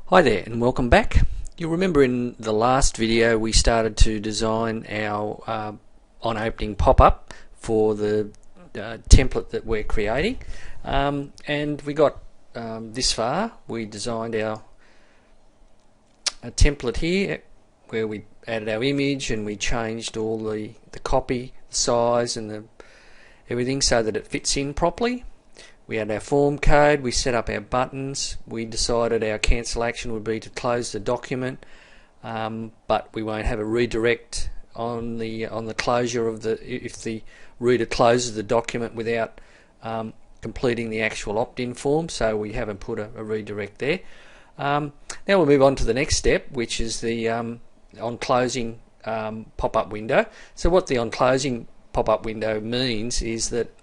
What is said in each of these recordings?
Hi there and welcome back. You'll remember in the last video we started to design our on opening pop-up for the template that we're creating, and we got this far. We designed a template here where we added our image and we changed all the copy, size and everything so that it fits in properly. We had our form code, we set up our buttons, we decided our cancel action would be to close the document, but we won't have a redirect on the closure of if the reader closes the document without completing the actual opt-in form, so we haven't put a redirect there. Now we'll move on to the next step, which is the on closing pop-up window. So what the on closing pop-up window means is that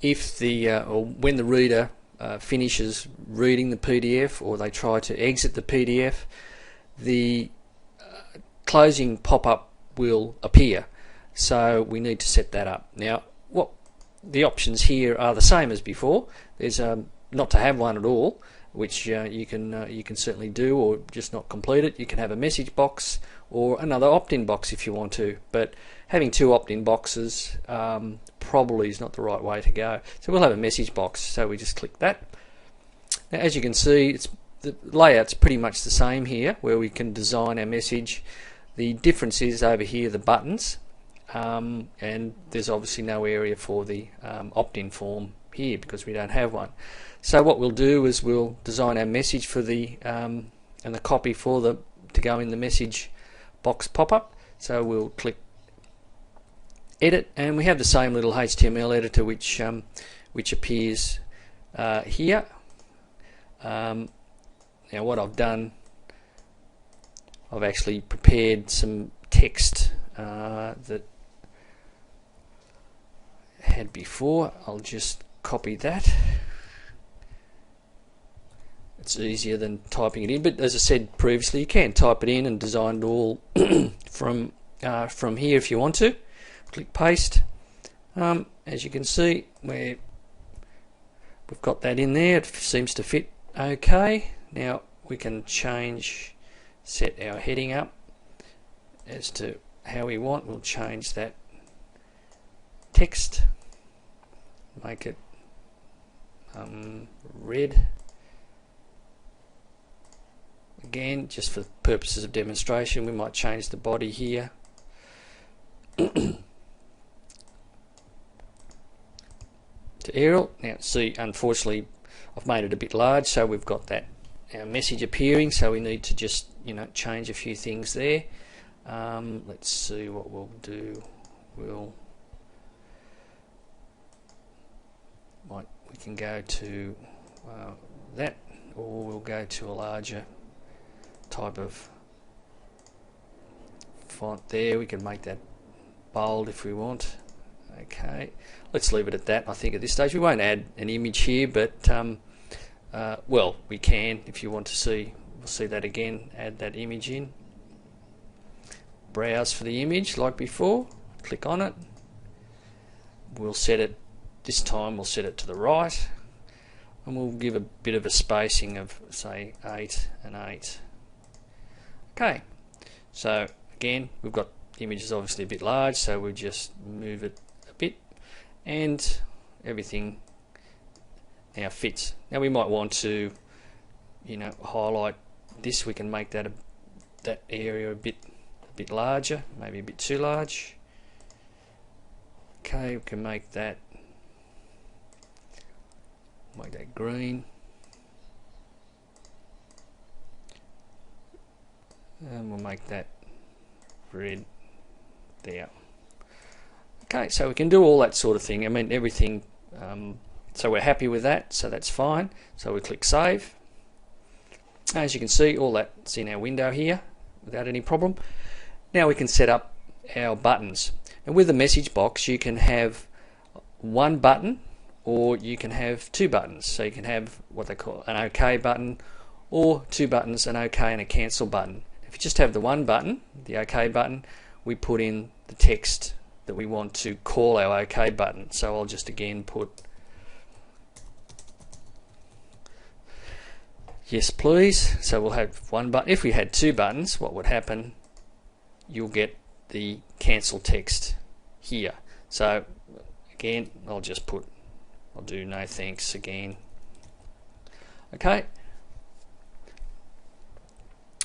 if or when the reader finishes reading the PDF or they try to exit the PDF, the closing pop-up will appear. So we need to set that up. Now, what the options here are the same as before. There's not to have one at all, which you can certainly do, or just not complete it. You can have a message box or another opt-in box if you want to, but having two opt-in boxes probably is not the right way to go. So we'll have a message box, so we just click that. Now as you can see, the layout's pretty much the same here, where we can design our message. The difference is over here the buttons, and there's obviously no area for the opt-in form here because we don't have one. So what we'll do is we'll design our message for the and the copy for to go in the message box pop-up. So we'll click edit, and we have the same little HTML editor which appears here. Now what I've done, I've actually prepared some text that I had before. I'll just copy that. It's easier than typing it in, but as I said previously, you can type it in and design it all from here if you want to. Click paste. As you can see, we've got that in there. It seems to fit okay. Now we can set our heading up as to how we want. We'll change that text, make it red. Again, just for purposes of demonstration, we might change the body here. To Arial. Now see, unfortunately I've made it a bit large, so we've got that our message appearing, so we need to just change a few things there. Let's see what we'll do. We can go to that, or we'll go to a larger type of font there. We can make that bold if we want. Okay, let's leave it at that. I think at this stage we won't add an image here, but well, we can if you want to see. We'll see that again. Add that image in. Browse for the image like before. Click on it. We'll set it. This time we'll set it to the right, and we'll give a bit of a spacing of say 8 and 8. Okay, so again we've got the image is obviously a bit large, so we'll just move it a bit, and everything now fits. Now we might want to highlight this. We can make that that area a bit larger, maybe a bit too large. Okay, we can make that green, and we'll make that red there. Okay, so we can do all that sort of thing. I mean everything, so we're happy with that, so that's fine. So we click save. As you can see, all that's in our window here without any problem. Now we can set up our buttons, and with the message box you can have one button or you can have two buttons. So you can have what they call an OK button, or two buttons, an OK and a cancel button. If you just have the one button, the OK button, we put in the text that we want to call our OK button. So I'll just again put Yes please. So we'll have one button. If we had two buttons, what would happen? You'll get the cancel text here. So again, I'll do no thanks again. Okay.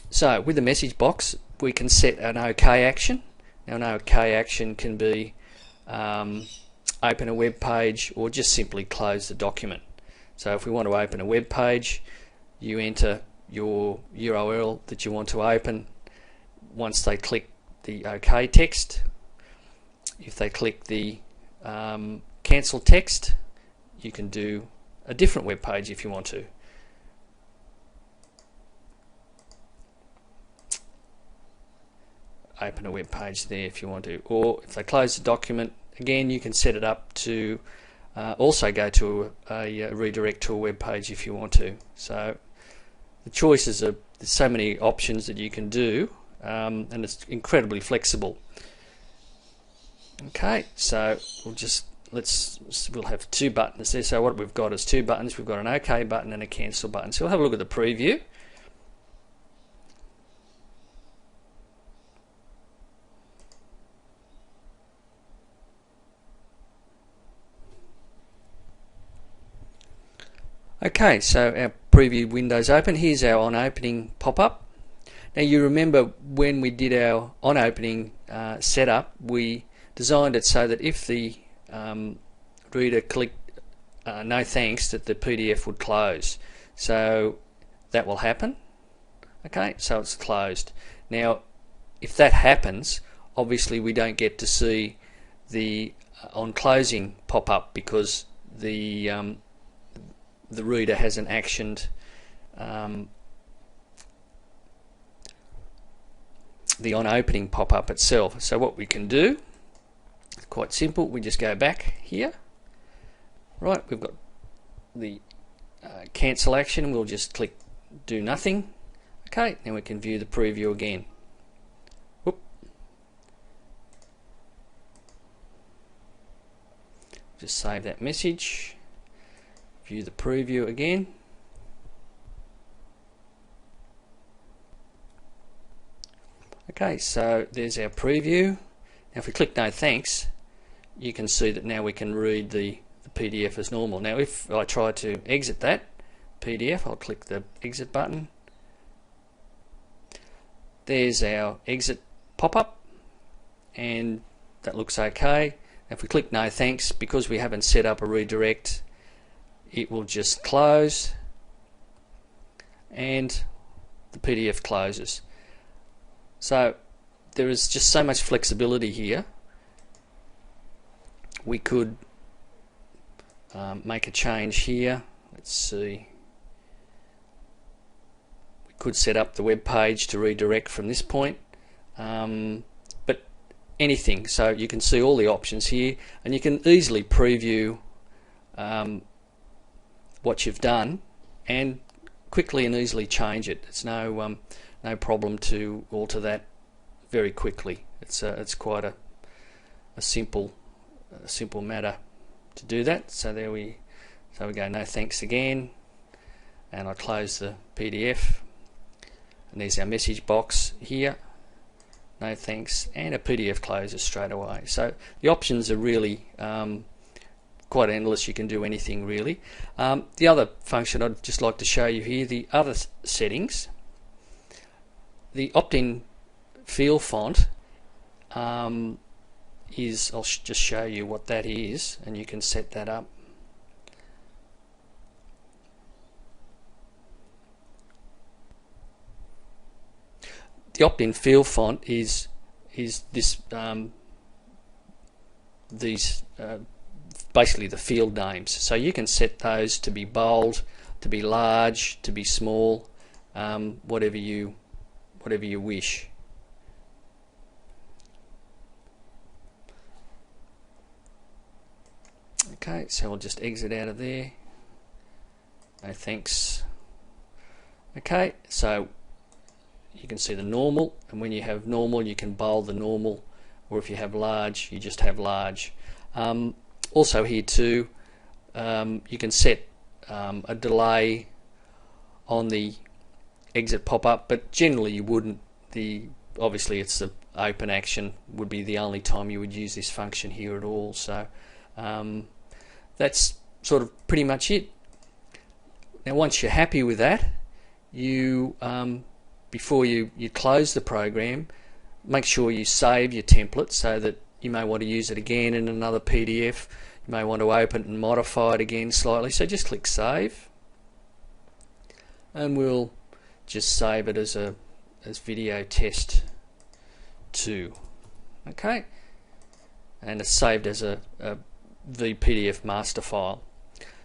So with the message box, we can set an OK action. Now an OK action can be open a web page or just simply close the document. So if we want to open a web page, you enter your URL that you want to open. Once they click the OK text, if they click the cancel text, you can do a different web page if you want to. Open a web page there if you want to, or if they close the document, again you can set it up to also go to a redirect to a web page if you want to. So the choices are, there's so many options that you can do, and it's incredibly flexible. Okay, so we'll have two buttons there. So what we've got is two buttons. We've got an OK button and a cancel button. So we'll have a look at the preview. Okay, so our preview window's open. Here's our on opening pop-up. Now you remember when we did our on opening setup, we designed it so that if the reader clicked no thanks, that the PDF would close. So that will happen. Okay, so it's closed. Now if that happens, obviously we don't get to see the on closing pop-up because the reader hasn't actioned the on opening pop-up itself. So what we can do, quite simple, we just go back here. Right, we've got the cancel action. We'll just click do nothing. Okay, now we can view the preview again. Whoop. Just save that message. View the preview again. Okay, so there's our preview. Now if we click no thanks, you can see that now we can read the PDF as normal. Now if I try to exit that PDF, I'll click the exit button. There's our exit pop-up, and that looks okay. Now if we click no thanks, because we haven't set up a redirect, it will just close and the PDF closes. So there is just so much flexibility here. We could make a change here. Let's see. We could set up the web page to redirect from this point, but anything. So you can see all the options here, and you can easily preview what you've done and quickly and easily change it. It's no problem to alter that very quickly. It's quite a simple matter to do that. So we go no thanks again, and I close the PDF, and there's our message box here, no thanks, and a PDF closes straight away. So the options are really quite endless. You can do anything really. The other function I'd just like to show you here, the other settings, the opt-in field font is, I'll just show you what that is, and you can set that up. The opt-in field font is this these basically the field names. So you can set those to be bold, to be large, to be small, whatever you wish. Okay, so I'll just exit out of there. No thanks. Okay, so you can see the normal, and when you have normal you can bold the normal, or if you have large you just have large. Also here too, you can set a delay on the exit pop-up, but generally you wouldn't. Obviously it's the open action would be the only time you would use this function here at all. So that's sort of pretty much it. Now once you're happy with that, you before you close the program, make sure you save your template, so that you may want to use it again in another PDF. You may want to open it and modify it again slightly, so just click save, and we'll just save it as video test 2. Okay, and it's saved as a VPDF master file.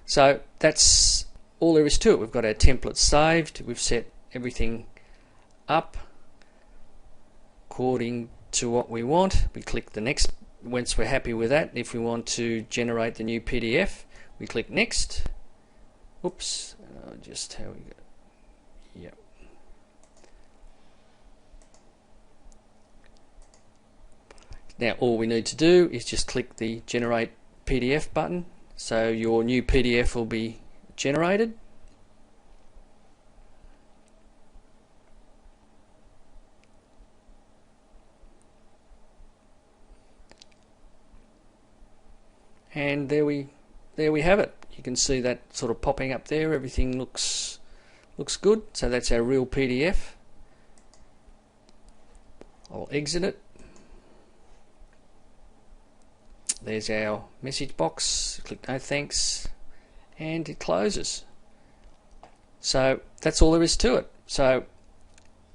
So that's all there is to it. We've got our template saved, we've set everything up according to what we want. We click the next. Once we're happy with that, if we want to generate the new PDF, we click next. Oops, just how we go. Yep. Now all we need to do is just click the generate PDF button, so your new PDF will be generated. And there we have it. You can see that sort of popping up there. Everything looks good. So that's our real PDF. I'll exit it. There's our message box. Click no thanks, and it closes. So that's all there is to it. So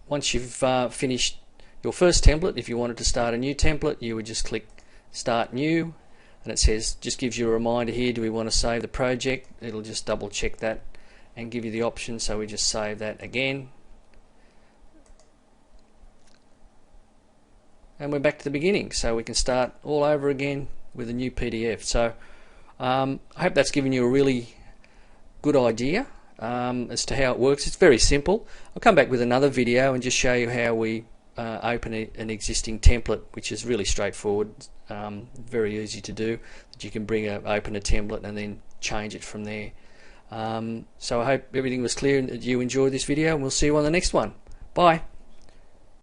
once you've finished your first template, if you wanted to start a new template, you would just click start new, and it says, just gives you a reminder here, do we want to save the project? It'll just double check that and give you the option, so we just save that again, and we're back to the beginning, so we can start all over again with a new PDF. So I hope that's given you a really good idea as to how it works. It's very simple. I'll come back with another video and just show you how we open an existing template, which is really straightforward, very easy to do. That you can open a template and then change it from there. So I hope everything was clear and that you enjoyed this video, and we'll see you on the next one. Bye.